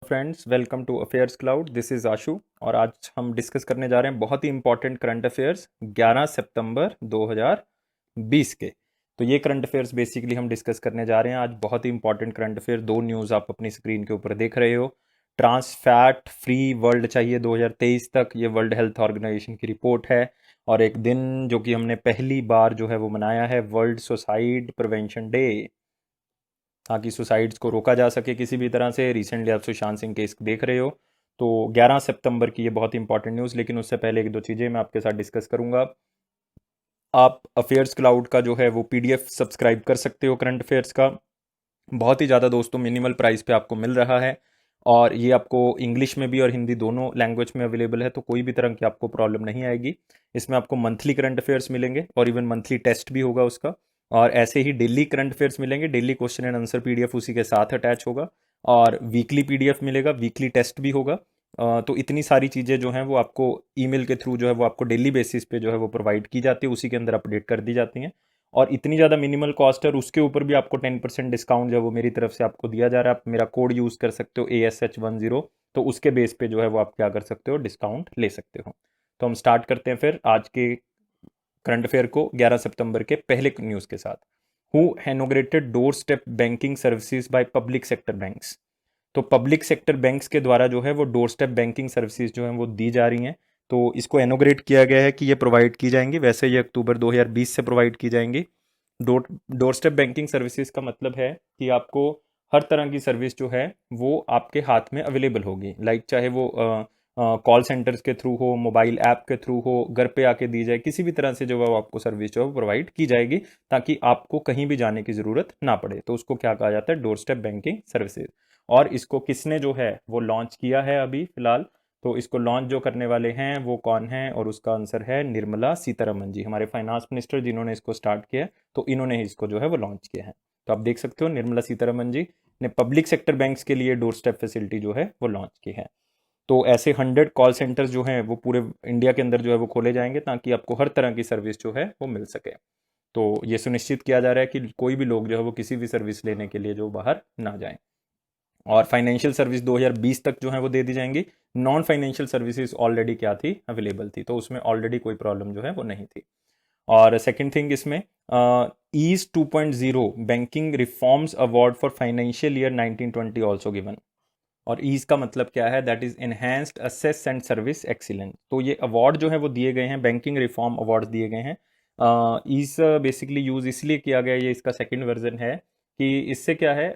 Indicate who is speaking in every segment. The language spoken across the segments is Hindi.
Speaker 1: Friends, welcome to affairs cloud. This is Ashu और आज हम डिस्कस करने जा रहे हैं बहुत ही इंपॉर्टेंट करंट अफेयर्स 11 सितंबर 2020 के। तो ये करंट अफेयर्स बेसिकली हम डिस्कस करने जा रहे हैं आज। बहुत ही इंपॉर्टेंट करंट अफेयर, दो न्यूज़ आप अपनी स्क्रीन के ऊपर देख रहे हो। ट्रांस फैट फ्री वर्ल्ड चाहिए 2023 तक, ये वर्ल्ड हेल्थ ऑर्गेनाइजेशन की रिपोर्ट है। और एक दिन जो कि हमने पहली बार जो है वो मनाया है, वर्ल्ड सुसाइड प्रिवेंशन डे, ताकि सुसाइड्स को रोका जा सके किसी भी तरह से। रिसेंटली आप सुशांत सिंह केस देख रहे हो। तो 11 सितंबर की ये बहुत इंपॉर्टेंट न्यूज़। लेकिन उससे पहले एक दो चीज़ें मैं आपके साथ डिस्कस करूंगा। आप अफेयर्स क्लाउड का जो है वो पीडीएफ सब्सक्राइब कर सकते हो करंट अफेयर्स का। बहुत ही ज़्यादा दोस्तों मिनिमल प्राइस पे आपको मिल रहा है। और ये आपको इंग्लिश में भी और हिंदी दोनों लैंग्वेज में अवेलेबल है, तो कोई भी तरह की आपको प्रॉब्लम नहीं आएगी। इसमें आपको मंथली करंट अफेयर्स मिलेंगे और इवन मंथली टेस्ट भी होगा उसका। और ऐसे ही डेली करंट अफेयर्स मिलेंगे, daily question and answer PDF उसी के साथ अटैच होगा। और वीकली पीडीएफ मिलेगा, वीकली टेस्ट भी होगा। तो इतनी सारी चीज़ें जो हैं वो आपको ईमेल के थ्रू जो है वो आपको डेली बेसिस पे जो है वो प्रोवाइड की जाती है, उसी के अंदर अपडेट कर दी जाती हैं। और इतनी ज़्यादा मिनिमल कॉस्ट है और उसके ऊपर भी आपको 10% डिस्काउंट जो है वो मेरी तरफ से आपको दिया जा रहा है। आप मेरा कोड यूज़ कर सकते हो ASH10, तो उसके बेस पे जो है वो आप क्या कर सकते हो, डिस्काउंट ले सकते हो। तो हम स्टार्ट करते हैं फिर आज के करंट अफेयर को 11 सितंबर के पहले न्यूज़ के साथ। Who inaugurated door step banking services by public sector banks. तो पब्लिक सेक्टर बैंक्स के द्वारा जो है वो डोर स्टेप बैंकिंग सर्विसेज जो हैं वो दी जा रही हैं। तो इसको इनॉग्रेट किया गया है कि ये प्रोवाइड की जाएंगी। वैसे ये अक्टूबर 2020 से प्रोवाइड की जाएंगी। Door door step banking services का मतलब है कि आपको हर तरह की सर्विस जो है वो आपके हाथ में अवेलेबल होगी। लाइक चाहे वो कॉल सेंटर्स के थ्रू हो, मोबाइल ऐप के थ्रू हो, घर पे आके दी जाए, किसी भी तरह से जो है वो आपको सर्विस जो है वो प्रोवाइड की जाएगी, ताकि आपको कहीं भी जाने की ज़रूरत ना पड़े। तो उसको क्या कहा जाता है, डोर स्टेप बैंकिंग सर्विसेज। और इसको किसने जो है वो लॉन्च किया है अभी फिलहाल। तो इसको लॉन्च जो करने वाले हैं वो कौन है, और उसका आंसर है निर्मला सीतारमन जी, हमारे फाइनेंस मिनिस्टर, जिन्होंने इसको स्टार्ट किया। तो इन्होंने ही इसको जो है वो लॉन्च किया है। तो आप देख सकते हो निर्मला सीतारमन जी ने पब्लिक सेक्टर बैंक्स के लिए डोर स्टेप फैसिलिटी जो है वो लॉन्च की है। तो ऐसे 100 कॉल सेंटर्स जो हैं वो पूरे इंडिया के अंदर जो है वो खोले जाएंगे, ताकि आपको हर तरह की सर्विस जो है वो मिल सके। तो ये सुनिश्चित किया जा रहा है कि कोई भी लोग जो है वो किसी भी सर्विस लेने के लिए जो बाहर ना जाएं। और फाइनेंशियल सर्विस 2020 तक जो है वो दे दी जाएंगी। नॉन फाइनेंशियल सर्विसेज ऑलरेडी क्या थी, अवेलेबल थी, तो उसमें ऑलरेडी कोई प्रॉब्लम जो है वो नहीं थी। और सेकंड थिंग इसमें EASE 2.0 banking reforms award for financial year 1920 also given. और ईज का मतलब क्या है, that is enhanced access and service excellence. तो ये अवार्ड जो है वो दिए गए हैं, बैंकिंग रिफॉर्म अवार्ड दिए गए हैं। ईज बेसिकली यूज इसलिए किया गया, ये इसका सेकंड वर्जन है कि इससे क्या है,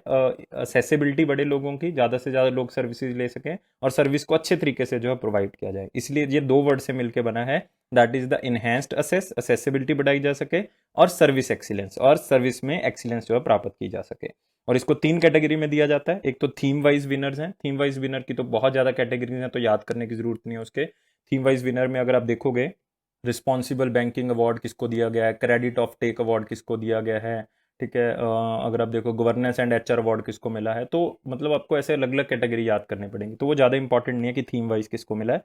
Speaker 1: असेसिबिलिटी बढ़े लोगों की, ज़्यादा से ज़्यादा लोग सर्विसेज ले सकें और सर्विस को अच्छे तरीके से जो है प्रोवाइड किया जाए। इसलिए ये दो वर्ड से मिलकर बना है, that is the enhanced access, accessibility बढ़ाई जा सके, और सर्विस एक्सीलेंस, और सर्विस में एक्सीलेंस जो है प्राप्त की जा सके। और इसको 3 कैटेगरी में दिया जाता है। एक तो थीम वाइज विनर्स हैं। थीम वाइज विनर की तो बहुत ज़्यादा कैटेगरीज हैं, तो याद करने की ज़रूरत नहीं है उसके। थीम वाइज विनर में अगर आप देखोगे, रिस्पॉन्सिबल बैंकिंग अवार्ड किसको दिया गया है, क्रेडिट ऑफ टेक अवार्ड किसको दिया गया है, ठीक है। अगर आप देखो गवर्नेंस एंड HR अवार्ड किसको मिला है, तो मतलब आपको ऐसे अलग अलग कैटेगरी याद करने पड़ेंगी। तो वो ज़्यादा इंपॉर्टेंट नहीं है कि थीम वाइज किसको मिला है।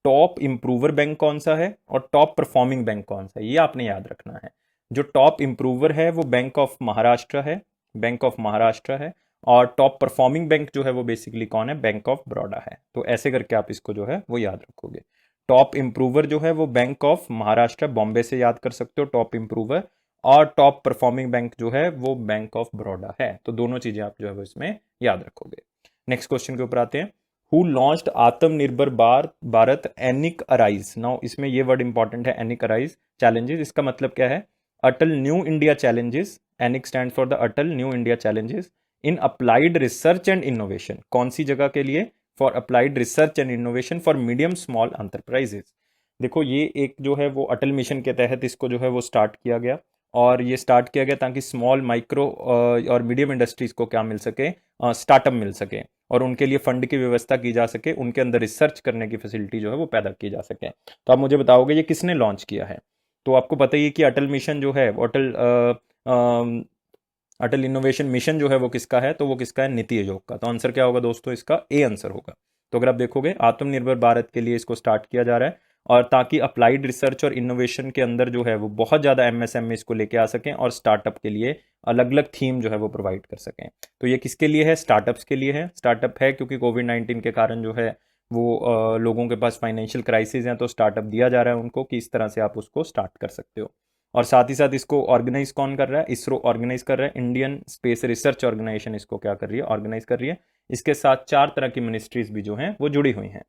Speaker 1: टॉप इम्प्रूवर बैंक कौन सा है और टॉप परफॉर्मिंग बैंक कौन सा है, ये आपने याद रखना है। जो टॉप इम्प्रूवर है वो बैंक ऑफ महाराष्ट्र है, बैंक ऑफ महाराष्ट्र है। और टॉप परफॉर्मिंग बैंक जो है वो बेसिकली कौन है, बैंक ऑफ बड़ौदा है। तो ऐसे करके आप इसको जो है वो याद रखोगे। टॉप इम्प्रूवर जो है वो बैंक ऑफ महाराष्ट्र, बॉम्बे से याद कर सकते हो टॉप इम्प्रूवर। और टॉप परफॉर्मिंग बैंक जो है वो बैंक ऑफ बड़ौदा है। तो दोनों चीजें आप जो है वो इसमें याद रखोगे। नेक्स्ट क्वेश्चन के ऊपर आते हैं। हु लॉन्च्ड आत्मनिर्भर भारत एनिक अराइज। नाउ इसमें ये वर्ड इंपॉर्टेंट है, एनिक अराइज चैलेंजेस। इसका मतलब क्या है, Atal new India challenges. ANIC stand for the Atal new India challenges in applied research and innovation. कौन सी जगह के लिए, for applied research and innovation for medium small enterprises. देखो ये एक जो है वो अटल मिशन के तहत इसको जो है वो स्टार्ट किया गया। और ये स्टार्ट किया गया ताकि स्मॉल माइक्रो और मीडियम इंडस्ट्रीज को क्या मिल सके, स्टार्टअप मिल सके, और उनके लिए फंड की व्यवस्था की जा सके, उनके अंदर रिसर्च करने की फैसिलिटी जो है वो पैदा की जा सके। तो आप मुझे बताओगे ये किसने लॉन्च किया है। तो आपको पता ही है कि अटल मिशन जो है वो अटल इनोवेशन मिशन जो है वो किसका है, तो वो किसका है, नीति आयोग का। तो आंसर क्या होगा दोस्तों, इसका ए आंसर होगा। तो अगर आप देखोगे आत्मनिर्भर भारत के लिए इसको स्टार्ट किया जा रहा है, और ताकि अप्लाइड रिसर्च और इनोवेशन के अंदर जो है वो बहुत ज़्यादा एमएसएमई इसको लेके आ सकें और स्टार्टअप के लिए अलग अलग थीम जो है वो प्रोवाइड कर सकें। तो ये किसके लिए है? स्टार्टअप्स के लिए है। स्टार्टअप है क्योंकि कोविड-19 के कारण जो है वो लोगों के पास फाइनेंशियल क्राइसिस हैं, तो स्टार्टअप दिया जा रहा है उनको कि इस तरह से आप उसको स्टार्ट कर सकते हो। और साथ ही साथ इसको ऑर्गेनाइज कौन कर रहा है? इसरो ऑर्गेनाइज कर रहा है। इंडियन स्पेस रिसर्च ऑर्गेनाइजेशन इसको क्या कर रही है? ऑर्गेनाइज कर रही है। इसके साथ 4 तरह की मिनिस्ट्रीज भी जो हैं वो जुड़ी हुई हैं।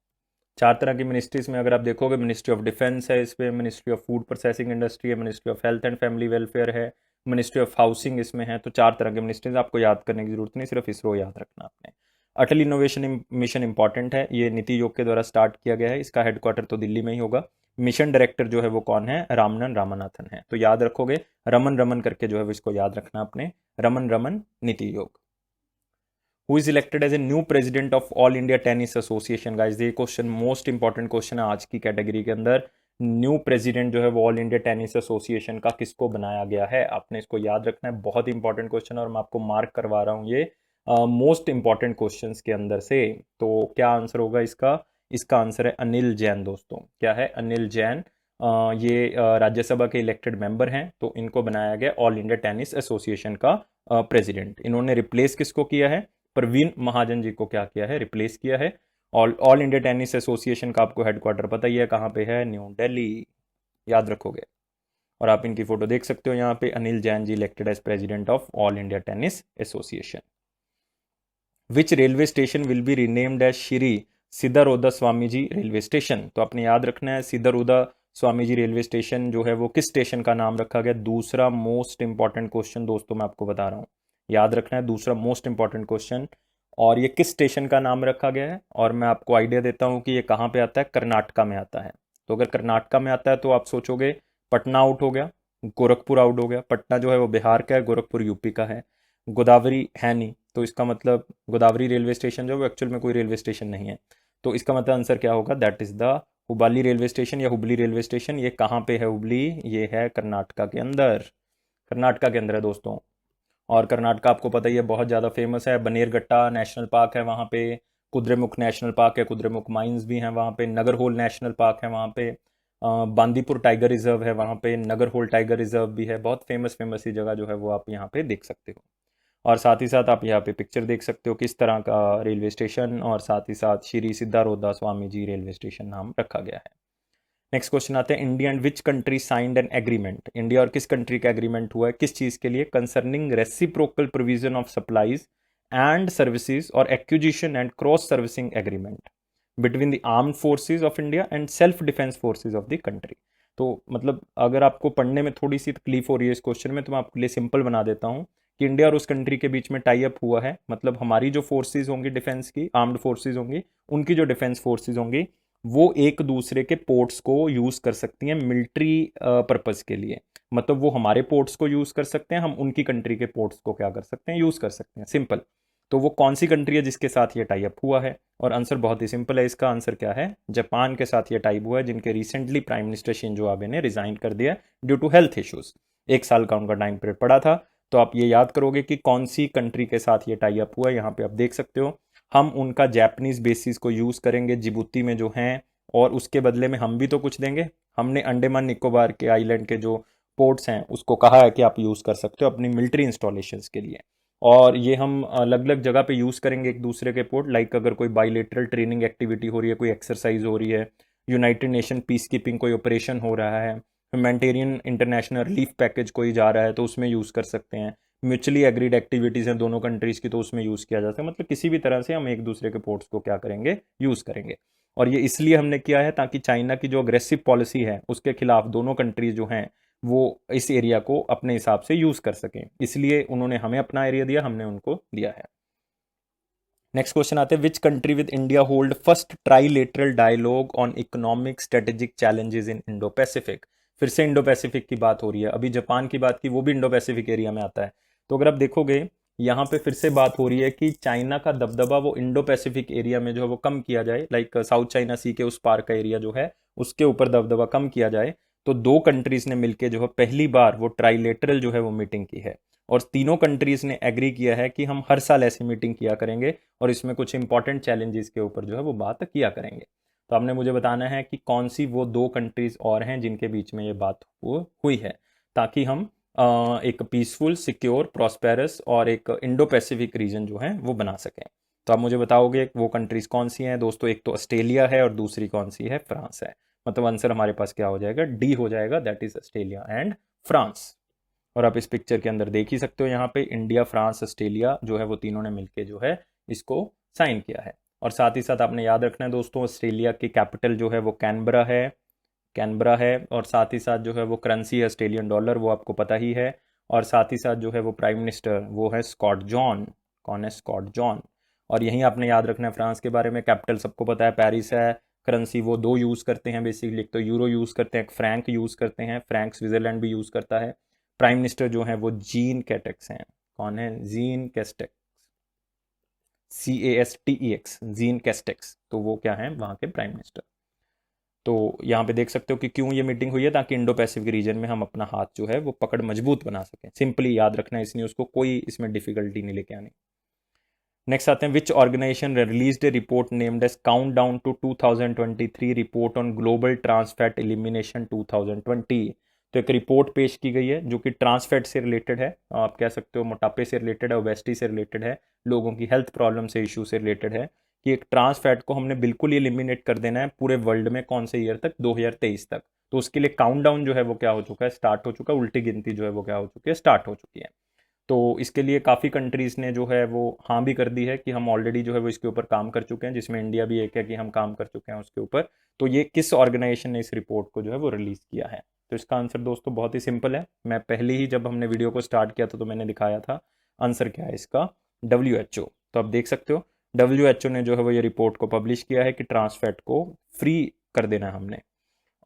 Speaker 1: 4 तरह की मिनिस्ट्रीज में अगर आप देखोगे, मिनिस्ट्री ऑफ डिफेंस है इसमें, ministry of food processing industry है, ministry of health and family welfare है, मिनिस्ट्री ऑफ हाउसिंग इसमें है। तो 4 तरह की मिनिस्ट्रीज आपको याद करने की जरूरत नहीं, सिर्फ इसरो याद रखना आपने। अटल इनोवेशन मिशन इंपॉर्टेंट है, ये नीति आयोग के द्वारा स्टार्ट किया गया है। इसका हेडक्वार्टर तो दिल्ली में ही होगा। मिशन डायरेक्टर जो है वो कौन है? रामनन रामनाथन है। तो याद रखोगे, रमन रमन करके जो है वो इसको याद रखना आपने, Raman Raman NITI Aayog. Who is elected as a new president of all India tennis association? Guys ये क्वेश्चन मोस्ट इंपॉर्टेंट क्वेश्चन है आज की कैटेगरी के अंदर। न्यू प्रेसिडेंट जो है वो ऑल इंडिया टेनिस एसोसिएशन का किसको बनाया गया है? आपने इसको याद रखना है, बहुत इंपॉर्टेंट क्वेश्चन और मैं आपको मार्क करवा रहा हूँ ये मोस्ट इंपॉर्टेंट क्वेश्चंस के अंदर से। तो क्या आंसर होगा इसका? इसका आंसर है अनिल जैन दोस्तों। क्या है? अनिल जैन। ये राज्यसभा के इलेक्टेड मेंबर हैं, तो इनको बनाया गया ऑल इंडिया टेनिस एसोसिएशन का प्रेसिडेंट। इन्होंने रिप्लेस किसको किया है? प्रवीण महाजन जी को क्या किया है? रिप्लेस किया है। ऑल इंडिया टेनिस एसोसिएशन का आपको हेडक्वार्टर पता ही है कहाँ पे है? न्यू दिल्ली। याद रखोगे। और आप इनकी फोटो देख सकते हो यहाँ पे, Anil Jain ji elected as president of all India tennis association. Which railway station will be renamed as Shri Siddharoodha Swami ji railway station? तो आपने याद रखना है, सिद्धारोदा स्वामी जी रेलवे स्टेशन जो है वो किस स्टेशन का नाम रखा गया? दूसरा मोस्ट इंपॉर्टेंट क्वेश्चन दोस्तों मैं आपको बता रहा हूँ, याद रखना है, दूसरा मोस्ट इंपॉर्टेंट क्वेश्चन। और ये किस स्टेशन का नाम रखा गया है? और मैं आपको आइडिया देता हूँ कि ये कहाँ पे आता है। कर्नाटका में आता है। तो अगर कर्नाटका में आता है तो आप सोचोगे पटना आउट हो गया, गोरखपुर आउट हो गया। पटना जो है वो बिहार का है, गोरखपुर यूपी का है। गोदावरी है नहीं, तो इसका मतलब गोदावरी रेलवे स्टेशन जो है वो एक्चुअल में कोई रेलवे स्टेशन नहीं है। तो इसका मतलब आंसर क्या होगा? That is the Hubballi railway station या हुबली रेलवे स्टेशन। ये कहाँ पे है हुबली? ये है कर्नाटका के अंदर, कर्नाटका के अंदर है दोस्तों। और कर्नाटका आपको पता ही है बहुत ज़्यादा फेमस है। बनेरघट्टा नेशनल पार्क है वहाँ पे, कुद्रेमुख नेशनल पार्क है, कुद्रेमुख माइंस भी हैं वहाँ पे, नगरहोल नेशनल पार्क है वहाँ पे, बांदीपुर टाइगर रिजर्व है वहाँ पे, नगरहोल टाइगर रिजर्व भी है। बहुत फेमस फेमस ही जगह जो है वो आप यहाँ पे देख सकते हो। और साथ ही साथ आप यहाँ पे पिक्चर देख सकते हो किस तरह का रेलवे स्टेशन, और साथ ही साथ श्री सिद्धारोदा स्वामी जी रेलवे स्टेशन नाम रखा गया है। नेक्स्ट क्वेश्चन आते हैं, India and which country signed an agreement? India और किस कंट्री का एग्रीमेंट हुआ है, किस चीज के लिए? Concerning reciprocal provision of supplies and services और acquisition and cross servicing agreement between the armed forces of India and self defence forces of the country. तो मतलब अगर आपको पढ़ने में थोड़ी सी तकलीफ हो रही है इस क्वेश्चन में, तो मैं आपके लिए सिंपल बना देता हूँ कि इंडिया और उस कंट्री के बीच में टाई अप हुआ है। मतलब हमारी जो फोर्सेज होंगी डिफेंस की, आर्म्ड फोर्सेज होंगी, उनकी जो डिफेंस फोर्सेज होंगी वो एक दूसरे के पोर्ट्स को यूज कर सकती हैं मिलिट्री पर्पस के लिए। मतलब वो हमारे पोर्ट्स को यूज कर सकते हैं, हम उनकी कंट्री के पोर्ट्स को क्या कर सकते हैं? यूज कर सकते हैं। सिंपल। तो वो कौन सी कंट्री है जिसके साथ ये टाई अप हुआ है? और आंसर बहुत ही सिंपल है, इसका आंसर क्या है? जापान के साथ ये टाई अप हुआ है, जिनके recently prime minister Shinzo Abe ने रिजाइन कर दिया ड्यू टू हेल्थ इश्यूज। 1 साल का उनका टाइम पीरियड पड़ा था। तो आप ये याद करोगे कि कौन सी कंट्री के साथ ये टाई अप हुआ है। यहाँ पे आप देख सकते हो, हम उनका जैपनीज बेसिस को यूज करेंगे जिबूती में जो हैं, और उसके बदले में हम भी तो कुछ देंगे। हमने अंडमान निकोबार के आइलैंड के जो पोर्ट्स हैं उसको कहा है कि आप यूज़ कर सकते हो अपनी मिलिट्री इंस्टॉलेशंस के लिए। और ये हम अलग अलग जगह पे यूज़ करेंगे एक दूसरे के पोर्ट, लाइक अगर कोई बाइलेटरल ट्रेनिंग एक्टिविटी हो रही है, कोई एक्सरसाइज हो रही है, यूनाइटेड नेशन पीस कीपिंग कोई ऑपरेशन हो रहा है, ह्यूमैनिटेरियन इंटरनेशनल रिलीफ पैकेज कोई जा रहा है तो उसमें यूज़ कर सकते हैं। म्यूचुअली एग्रीड एक्टिविटीज़ हैं दोनों कंट्रीज़ की, तो उसमें यूज़ किया जा सकता है। मतलब किसी भी तरह से हम एक दूसरे के पोर्ट्स को क्या करेंगे? यूज़ करेंगे। और ये इसलिए हमने किया है ताकि चाइना की जो अग्रेसिव पॉलिसी है उसके खिलाफ दोनों कंट्रीज जो हैं वो इस एरिया को अपने हिसाब से यूज कर सकें, इसलिए उन्होंने हमें अपना एरिया दिया, हमने उनको दिया है। नेक्स्ट क्वेश्चन आते हैं, which country with India hold first trilateral dialogue on economic strategic challenges in Indo pacific? फिर से इंडो पैसिफिक की बात हो रही है, अभी जापान की बात की, वो भी इंडो पैसिफिक एरिया में आता है। तो अगर आप देखोगे यहाँ पे फिर से बात हो रही है कि चाइना का दबदबा वो इंडो पैसिफिक एरिया में जो है वो कम किया जाए, लाइक साउथ चाइना सी के उस पार का एरिया जो है उसके ऊपर दबदबा कम किया जाए। तो दो कंट्रीज ने मिलकर जो है पहली बार वो ट्राइलेटरल जो है वो मीटिंग की है, और तीनों कंट्रीज ने एग्री किया है कि हम हर साल ऐसी मीटिंग किया करेंगे और इसमें कुछ इंपॉर्टेंट चैलेंजेस के ऊपर जो है वो बात किया करेंगे। तो आपने मुझे बताना है कि कौन सी वो 2 कंट्रीज और हैं जिनके बीच में ये बात हुई है, ताकि हम एक पीसफुल, सिक्योर, प्रॉस्पेरस और एक इंडो पैसिफिक रीजन जो है वो बना सकें। तो आप मुझे बताओगे वो कंट्रीज कौन सी हैं दोस्तों? एक तो ऑस्ट्रेलिया है और दूसरी कौन सी है? फ्रांस है। मतलब आंसर हमारे पास क्या हो जाएगा? डी हो जाएगा, that is Australia and France. और आप इस पिक्चर के अंदर देख ही सकते हो, यहाँ पे इंडिया, फ्रांस, ऑस्ट्रेलिया जो है वो तीनों ने मिलके जो है इसको साइन किया है। और साथ ही साथ आपने याद रखना है दोस्तों, ऑस्ट्रेलिया की कैपिटल जो है वो कैनबरा है। और साथ ही साथ जो है वो करेंसी है ऑस्ट्रेलियन डॉलर, वो आपको पता ही है। और साथ ही साथ जो है वो प्राइम मिनिस्टर वो है स्कॉट जॉन। कौन है? Scott John. और यहीं आपने याद रखना है फ्रांस के बारे में, कैपिटल सबको पता है पेरिस है। करेंसी वो 2 यूज़ करते हैं बेसिकली, एक तो यूरो यूज़ करते हैं, एक फ्रैंक यूज़ करते हैं, फ्रैंक स्विट्जरलैंड भी यूज़ करता है। प्राइम मिनिस्टर जो है वो जीन कैस्टेक्स हैं। कौन है? Gene Castex, CASTEX, gene Castex. तो वो क्या है? वहाँ के प्राइम मिनिस्टर। तो यहाँ पे देख सकते हो कि क्यों ये मीटिंग हुई है, ताकि इंडो पैसिफिक रीजन में हम अपना हाथ जो है वो पकड़ मजबूत बना सकें। सिंपली याद रखना है इस न्यूज़ को, कोई इसमें डिफिकल्टी नहीं लेके आनी। नेक्स्ट आते हैं, which organization released a report named as count down to 2023 report on global trans fat elimination 2020। तो एक रिपोर्ट पेश की गई है जो कि ट्रांस फैट से रिलेटेड है, आप कह सकते हो मोटापे से रिलेटेड है, ओबेसिटी से रिलेटेड है, लोगों की हेल्थ प्रॉब्लम से, इशू से रिलेटेड है, कि एक ट्रांस फैट को हमने बिल्कुल ही एलिमिनेट कर देना है पूरे वर्ल्ड में। कौन से ईयर तक? 2023 तक। तो उसके लिए काउंट डाउन जो है वो क्या हो चुका है? स्टार्ट हो चुका है। उल्टी गिनती जो है वो क्या हो चुकी है? स्टार्ट हो चुकी है। तो इसके लिए काफ़ी कंट्रीज़ ने जो है वो हाँ भी कर दी है कि हम ऑलरेडी जो है वो इसके ऊपर काम कर चुके हैं, जिसमें इंडिया भी एक है कि हम काम कर चुके हैं उसके ऊपर। तो ये किस ऑर्गेनाइजेशन ने इस रिपोर्ट को जो है वो रिलीज़ किया है? तो इसका आंसर दोस्तों बहुत ही सिंपल है। मैं पहले ही जब हमने वीडियो को स्टार्ट किया था तो मैंने दिखाया था आंसर क्या है इसका, WHO। तो आप देख सकते हो WHO ने जो है वो ये रिपोर्ट को पब्लिश किया है कि ट्रांस फैट को फ्री कर देना है हमने।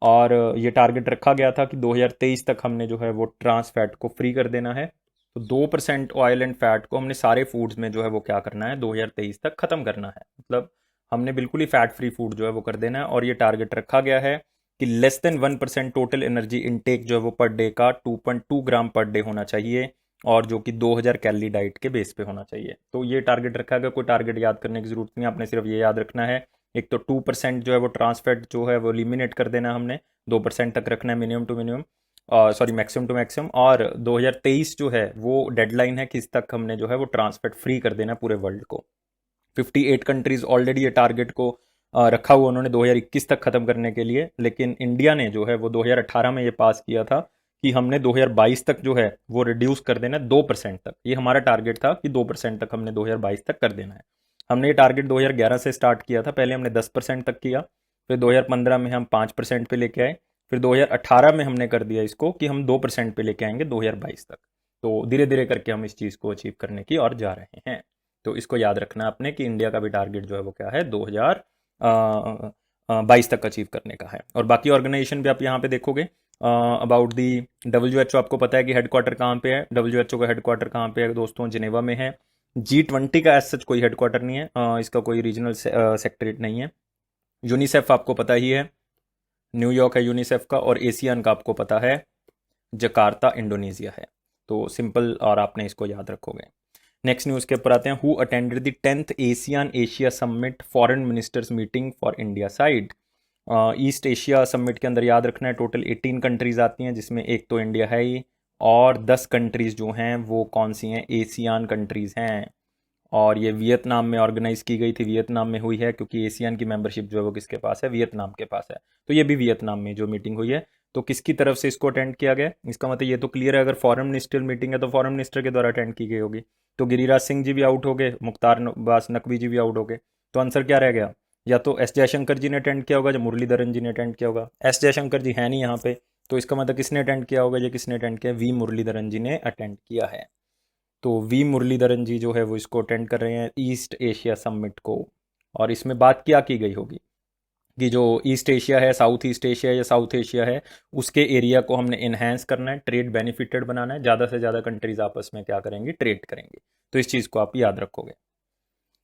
Speaker 1: और ये टारगेट रखा गया था कि 2023 तक हमने जो है वो ट्रांस फैट को फ्री कर देना है। तो 2% ऑयल एंड फैट को हमने सारे फूड्स में जो है वो क्या करना है? 2023 तक ख़त्म करना है। मतलब हमने बिल्कुल ही फैट फ्री फूड जो है वो कर देना है। और ये टारगेट रखा गया है कि less than 1% total energy intake जो है वो पर डे का 2.2 ग्राम पर डे होना चाहिए, और जो कि 2000 कैलोरी डाइट के बेस पे होना चाहिए। तो ये टारगेट रखा गया, कोई टारगेट याद करने की जरूरत नहीं है, आपने सिर्फ ये याद रखना है, एक तो 2% जो है वो ट्रांस फैट जो है वो एलिमिनेट कर देना है हमने, 2% तक रखना है minimum to minimum, sorry maximum to maximum. और 2023 जो है वो डेडलाइन है किस तक हमने जो है वो ट्रांस फैट फ्री कर देना है पूरे वर्ल्ड को। 58 कंट्रीज ऑलरेडी ये टारगेट को रखा हुआ उन्होंने 2021 तक ख़त्म करने के लिए, लेकिन इंडिया ने जो है वो 2018 में ये पास किया था कि हमने 2022 तक जो है वो रिड्यूस कर देना है 2% तक। ये हमारा टारगेट था कि 2% तक हमने 2022 तक कर देना है। हमने ये टारगेट 2011 से स्टार्ट किया था, पहले हमने 10% तक किया, फिर 2015 में हम 5% पे लेके आए, फिर 2018 में हमने कर दिया इसको कि हम 2% पे लेके आएंगे 2022 तक। तो धीरे धीरे करके हम इस चीज़ को अचीव करने की ओर जा रहे हैं। तो इसको याद रखना आपने कि इंडिया का भी टारगेट जो है वो क्या है? 2022 तक अचीव करने का है। और बाकी ऑर्गेनाइजेशन भी आप यहाँ पे देखोगे अबाउट दी WHO, आपको पता है कि हेडक्वार्टर कहाँ पे है? WHO का हेडक्वार्टर कहाँ पे है दोस्तों? जिनेवा में है। G20 का एज सच कोई हेडक्वार्टर नहीं है, इसका कोई रीजनल सेक्रेटरीट नहीं है। यूनिसेफ आपको पता ही है, न्यूयॉर्क है यूनिसेफ का। और एशियन का आपको पता है, जकार्ता इंडोनेशिया है। तो सिंपल, और आपने इसको याद रखोगे। नेक्स्ट न्यूज़ के ऊपर आते हैं, who attended the 10th Asian Asia summit foreign ministers meeting for India side. East Asia summit के अंदर याद रखना है टोटल 18 कंट्रीज आती हैं, जिसमें एक तो इंडिया है ही, और 10 कंट्रीज जो हैं वो कौन सी हैं? एशियन कंट्रीज हैं। और ये वियतनाम में ऑर्गेनाइज की गई थी, वियतनाम में हुई है, क्योंकि एशियन की मेंबरशिप जो है वो किसके पास है? वियतनाम के पास है। तो ये भी वियतनाम में जो मीटिंग हुई है, तो किसकी तरफ से इसको अटेंड किया गया? इसका मतलब ये तो क्लियर है, अगर फॉरेन मिनिस्ट्रियल मीटिंग है तो फॉरेन मिनिस्टर के द्वारा अटेंड की गई होगी। तो गिरिराज सिंह जी भी आउट हो गए, मुख्तार अब्बास नकवी जी भी आउट हो गए। तो आंसर क्या रह गया? या तो एस जयशंकर जी ने अटेंड किया होगा, या मुरलीधरन जी ने अटेंड किया होगा। एस जयशंकर जी है नहीं यहाँ पे, तो इसका मतलब किसने अटेंड किया होगा? ये किसने अटेंड किया? वी मुरलीधरन जी ने अटेंड किया है। तो वी मुरलीधरन जी जो है वो इसको अटेंड कर रहे हैं, ईस्ट एशिया समिट को। और इसमें बात क्या की गई होगी कि जो ईस्ट एशिया है, साउथ ईस्ट एशिया या साउथ एशिया है, उसके एरिया को हमने इन्हेंस करना है, ट्रेड बेनिफिटेड बनाना है, ज़्यादा से ज़्यादा कंट्रीज आपस में क्या करेंगे? ट्रेड करेंगे। तो इस चीज़ को आप याद रखोगे।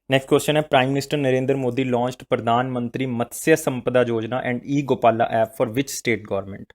Speaker 1: नेक्स्ट क्वेश्चन है, prime minister Narendra Modi launched प्रधानमंत्री मत्स्य संपदा योजना and E Gopala app for which state government.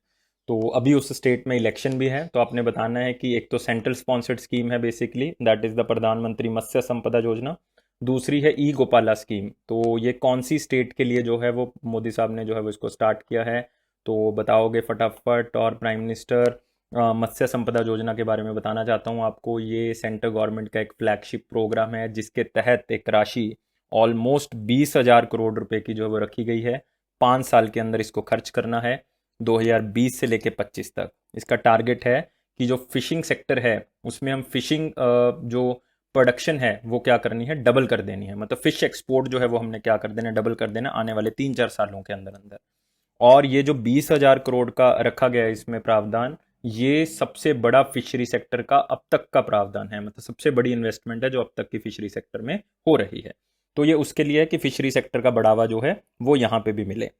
Speaker 1: तो अभी उस स्टेट में इलेक्शन भी है, तो आपने बताना है कि एक तो सेंट्रल स्पॉन्सर्ड स्कीम है बेसिकली, दैट इज द प्रधानमंत्री मत्स्य संपदा योजना। दूसरी है ई गोपाला स्कीम। तो ये कौन सी स्टेट के लिए जो है वो मोदी साहब ने जो है वो इसको स्टार्ट किया है, तो बताओगे फटाफट। और प्राइम मिनिस्टर मत्स्य संपदा योजना के बारे में बताना चाहता हूँ आपको। ये सेंट्रल गवर्नमेंट का एक फ्लैगशिप प्रोग्राम है जिसके तहत एक राशि ऑलमोस्ट 20,000 करोड़ रुपए की जो है वो रखी गई है। 5 साल के अंदर इसको खर्च करना है, 2020 से लेके 25 तक। इसका टारगेट है कि जो फिशिंग सेक्टर है उसमें हम फिशिंग जो प्रोडक्शन है वो क्या करनी है, डबल कर देनी है। मतलब फिश एक्सपोर्ट जो है वो हमने क्या कर देना, डबल कर देना आने वाले 3-4 सालों के अंदर अंदर। और ये जो 20,000 करोड़ का रखा गया है इसमें प्रावधान, ये सबसे बड़ा फिशरी सेक्टर का अब तक का प्रावधान है। मतलब सबसे बड़ी इन्वेस्टमेंट है जो अब तक की फिशरी सेक्टर में हो रही है। तो ये उसके लिए है कि फिशरी सेक्टर का बढ़ावा जो है वो यहाँ पे भी मिले।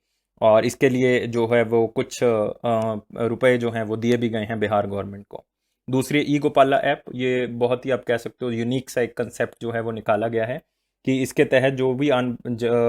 Speaker 1: और इसके लिए जो है वो कुछ रुपए जो हैं वो दिए भी गए हैं बिहार गवर्नमेंट को। दूसरी ई गोपाला ऐप, ये बहुत ही आप कह सकते हो यूनिक सा एक कंसेप्ट जो है वो निकाला गया है कि इसके तहत जो भी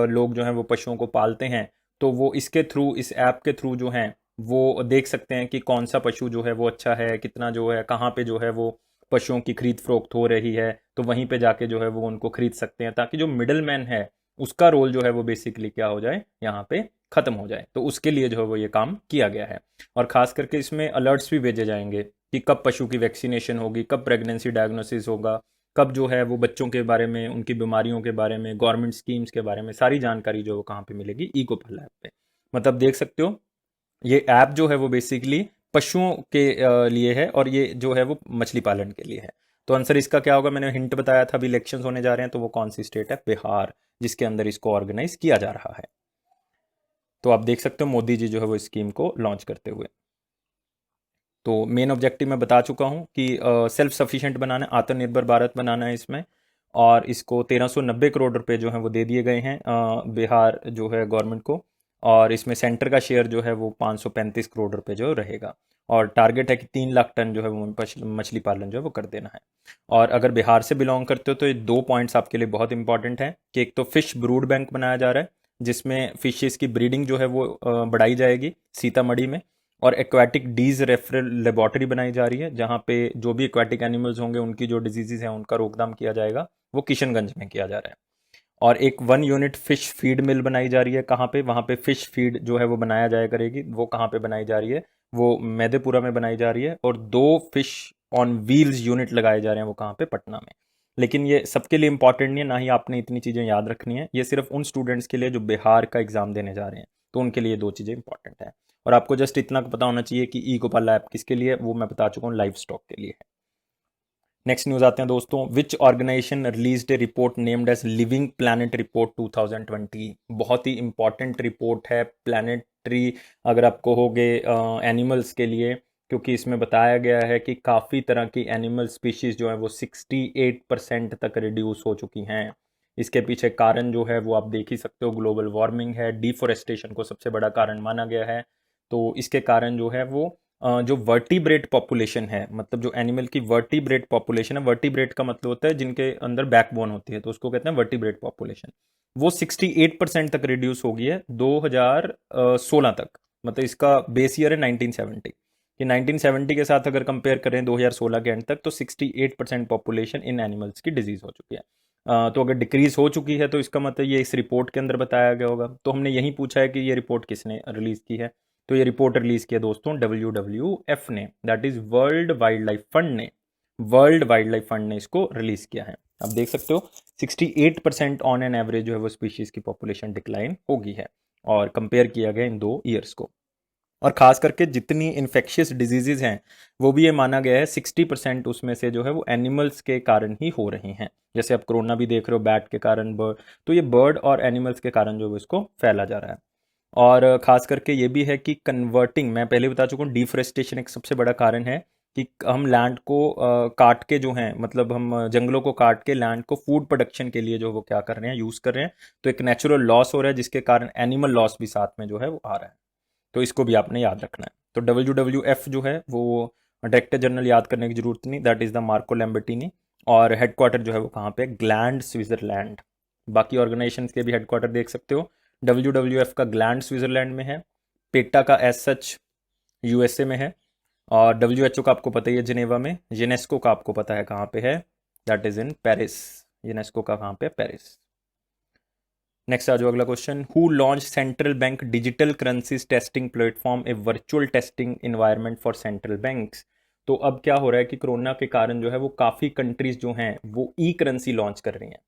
Speaker 1: लोग जो हैं वो पशुओं को पालते हैं, तो वो इसके थ्रू, इस ऐप के थ्रू जो हैं वो देख सकते हैं कि कौन सा पशु जो है वो अच्छा है, कितना जो है, कहाँ पे जो है वो पशुओं की खरीद फरोख्त हो रही है, तो वहीं पे जाके जो है वो उनको खरीद सकते हैं, ताकि जो मिडल मैन है उसका रोल जो है वो बेसिकली क्या हो जाए, यहाँ पे खत्म हो जाए। तो उसके लिए जो है वो ये काम किया गया है। और खास करके इसमें अलर्ट्स भी भेजे जाएंगे कि कब पशु की वैक्सीनेशन होगी, कब प्रेगनेंसी डायग्नोसिस होगा, कब जो है वो बच्चों के बारे में, उनकी बीमारियों के बारे में, गवर्नमेंट स्कीम्स के बारे में सारी जानकारी जो है वो कहाँ पे मिलेगी, ई गोपाल ऐप पे। मतलब देख सकते हो ये ऐप जो है वो बेसिकली पशुओं के लिए है, और ये जो है वो मछली पालन के लिए है। तो आंसर इसका क्या होगा, मैंने हिंट बताया था अभी इलेक्शंस होने जा रहे हैं, तो वो कौन सी स्टेट है, बिहार, जिसके अंदर इसको ऑर्गेनाइज किया जा रहा है। तो आप देख सकते हो मोदी जी जो है वो स्कीम को लॉन्च करते हुए। तो मेन ऑब्जेक्टिव मैं बता चुका हूँ कि सेल्फ सफिशिएंट बनाना है, आत्मनिर्भर भारत बनाना है इसमें। और इसको 1390 करोड़ रुपए जो है वो दे दिए गए हैं बिहार जो है गवर्नमेंट को। और इसमें सेंटर का शेयर जो है वो 535 करोड़ रुपए जो रहेगा। और टारगेट है कि 3 लाख टन जो है वो मछली पालन जो है वो कर देना है। और अगर बिहार से बिलोंग करते हो तो ये 2 पॉइंट्स आपके लिए बहुत इंपॉर्टेंट हैं कि एक तो फिश ब्रूड बैंक बनाया जा रहा है जिसमें फिशेस की ब्रीडिंग जो है वो बढ़ाई जाएगी सीतामढ़ी में। और एक्वाटिक डीज रेफरल लेबोरेटरी बनाई जा रही है जहाँ पे जो भी एक्वाटिक एनिमल्स होंगे उनकी जो डिजीजेज हैं उनका रोकथाम किया जाएगा, वो किशनगंज में किया जा रहा है। और एक 1 यूनिट फिश फीड मिल बनाई जा रही है, कहाँ पे, वहाँ पे फिश फीड जो है वो बनाया जाया करेगी। वो कहाँ पे बनाई जा रही है, वो मैदेपुरा में बनाई जा रही है। और 2 फिश ऑन व्हील्स यूनिट लगाए जा रहे हैं, वो कहाँ पे, पटना में। लेकिन ये सबके लिए इंपॉर्टेंट नहीं है, ना ही आपने इतनी चीज़ें याद रखनी है। ये सिर्फ उन स्टूडेंट्स के लिए जो बिहार का एग्जाम देने जा रहे हैं, तो उनके लिए 2 चीज़ें इंपॉर्टेंट हैं। और आपको जस्ट इतना पता होना चाहिए कि ई गोपाल ऐप किसके लिए है, वो मैं बता चुका हूँ, लाइव स्टॉक के लिए है। नेक्स्ट न्यूज आते हैं दोस्तों। Which organization released a report named as living planet report 2020। बहुत ही इंपॉर्टेंट रिपोर्ट है प्लैनेटरी, अगर आप कहोगे एनिमल्स के लिए, क्योंकि इसमें बताया गया है कि काफ़ी तरह की एनिमल स्पीशीज़ जो है वो 68% तक रिड्यूस हो चुकी हैं। इसके पीछे कारण जो है वो आप देख ही सकते हो, ग्लोबल वार्मिंग है, डिफोरेस्टेशन को सबसे बड़ा कारण माना गया है। तो इसके कारण जो है वो जो वर्टिब्रेट पॉपुलेशन है, मतलब जो एनिमल की वर्टिब्रेट पॉपुलेशन है, वर्टिब्रेट का मतलब होता है जिनके अंदर बैकबोन होती है, तो उसको कहते हैं वर्टिब्रेट पॉपुलेशन, वो 68% तक रिड्यूस हो गई है 2016 तक। मतलब इसका बेस ईयर है 1970, कि 1970 के साथ अगर कंपेयर करें 2016 के एंड तक, तो 68% पॉपुलेशन इन एनिमल्स की डिजीज हो चुकी है। तो अगर डिक्रीज हो चुकी है तो इसका मतलब ये इस रिपोर्ट के अंदर बताया गया होगा। तो हमने यही पूछा है कि ये रिपोर्ट किसने रिलीज की है। तो ये रिपोर्ट रिलीज किया दोस्तों WWF ने, that is world wild life fund ने। वर्ल्ड वाइल्ड लाइफ फंड ने इसको रिलीज किया है। आप देख सकते हो 68% ऑन एन एवरेज जो है वो स्पीशीज की पॉपुलेशन डिक्लाइन होगी है। और कंपेयर किया गया इन 2 ईयर्स को। और खास करके जितनी इन्फेक्शियस डिजीजेज हैं वो भी ये माना गया है 60% उसमें से जो है वो एनिमल्स के कारण ही हो रही हैं। जैसे आप कोरोना भी देख रहे हो बैट के कारण, बर्ड, तो ये बर्ड और एनिमल्स के कारण जो है इसको फैला जा रहा है। और ख़ास करके ये भी है कि कन्वर्टिंग, मैं पहले बता चुका हूँ, डिफोरेस्टेशन एक सबसे बड़ा कारण है कि हम लैंड को काट के जो है, मतलब हम जंगलों को काट के लैंड को फूड प्रोडक्शन के लिए जो वो क्या कर रहे हैं, यूज़ कर रहे हैं। तो एक नेचुरल लॉस हो रहा है जिसके कारण एनिमल लॉस भी साथ में जो है वो आ रहा है। तो इसको भी आपने याद रखना है। तो WWF जो है वो डायरेक्टर जनरल याद करने की जरूरत नहीं, दैट इज़ द मार्को लैम्बर्टिनी। और हेडक्वार्टर जो है वो कहाँ पे, ग्लैंड स्विट्जरलैंड। बाकी ऑर्गेनाइजेशंस के भी हेडक्वार्टर देख सकते हो। WWF का ग्लैंड स्विट्जरलैंड में है, पेटा का एस सच USA में है। और WHO का आपको पता ही है जिनेवा में, यूनेस्को का आपको पता है कहाँ पे है, that is in Paris, UNESCO का कहाँ पे, पेरिस। नेक्स्ट आ जाओ अगला question, who launch central bank digital currencies testing platform A virtual testing environment for central banks. तो अब क्या हो रहा है कि कोरोना के कारण जो है वो काफ़ी कंट्रीज जो हैं वो ई करेंसी लॉन्च कर रही हैं।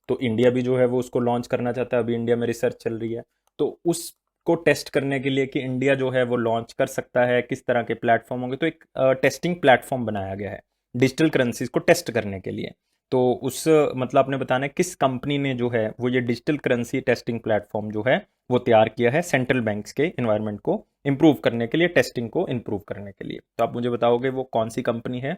Speaker 1: तो इंडिया भी जो है वो उसको लॉन्च करना चाहता है, अभी इंडिया में रिसर्च चल रही है। तो उसको टेस्ट करने के लिए कि इंडिया जो है वो लॉन्च कर सकता है, किस तरह के प्लेटफॉर्म होंगे, तो एक टेस्टिंग प्लेटफॉर्म बनाया गया है डिजिटल करेंसीज को टेस्ट करने के लिए। तो उस मतलब आपने बताना है किस कंपनी ने जो है वो ये डिजिटल करेंसी टेस्टिंग प्लेटफॉर्म जो है वो तैयार किया है सेंट्रल बैंक्स के इन्वायरमेंट को इंप्रूव करने के लिए, टेस्टिंग को इंप्रूव करने के लिए। तो आप मुझे बताओगे वो कौन सी कंपनी है,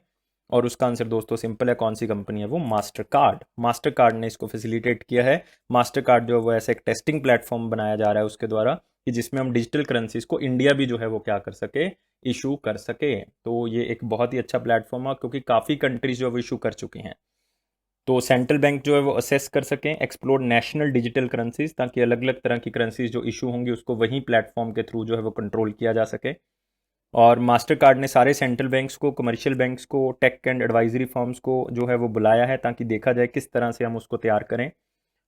Speaker 1: और उसका आंसर दोस्तों सिंपल है, कौन सी कंपनी है वो, मास्टर कार्ड। मास्टर कार्ड ने इसको फैसिलिटेट किया है। मास्टर कार्ड जो है वो ऐसे एक टेस्टिंग प्लेटफॉर्म बनाया जा रहा है उसके द्वारा कि जिसमें हम डिजिटल करेंसीज को इंडिया भी जो है वो क्या कर सके, इशू कर सके। तो ये एक बहुत ही अच्छा प्लेटफॉर्म है क्योंकि काफ़ी कंट्रीज जो है वो इशू कर चुकी हैं। तो सेंट्रल बैंक जो है वो असेस कर सकें, एक्सप्लोर नेशनल डिजिटल करेंसीज, ताकि अलग अलग तरह की करेंसीज जो इशू होंगी उसको वहीं प्लेटफॉर्म के थ्रू जो है वो कंट्रोल किया जा सके। और मास्टर कार्ड ने सारे सेंट्रल बैंक्स को, कमर्शियल बैंक्स को, टेक एंड एडवाइजरी फर्म्स को जो है वो बुलाया है ताकि देखा जाए किस तरह से हम उसको तैयार करें।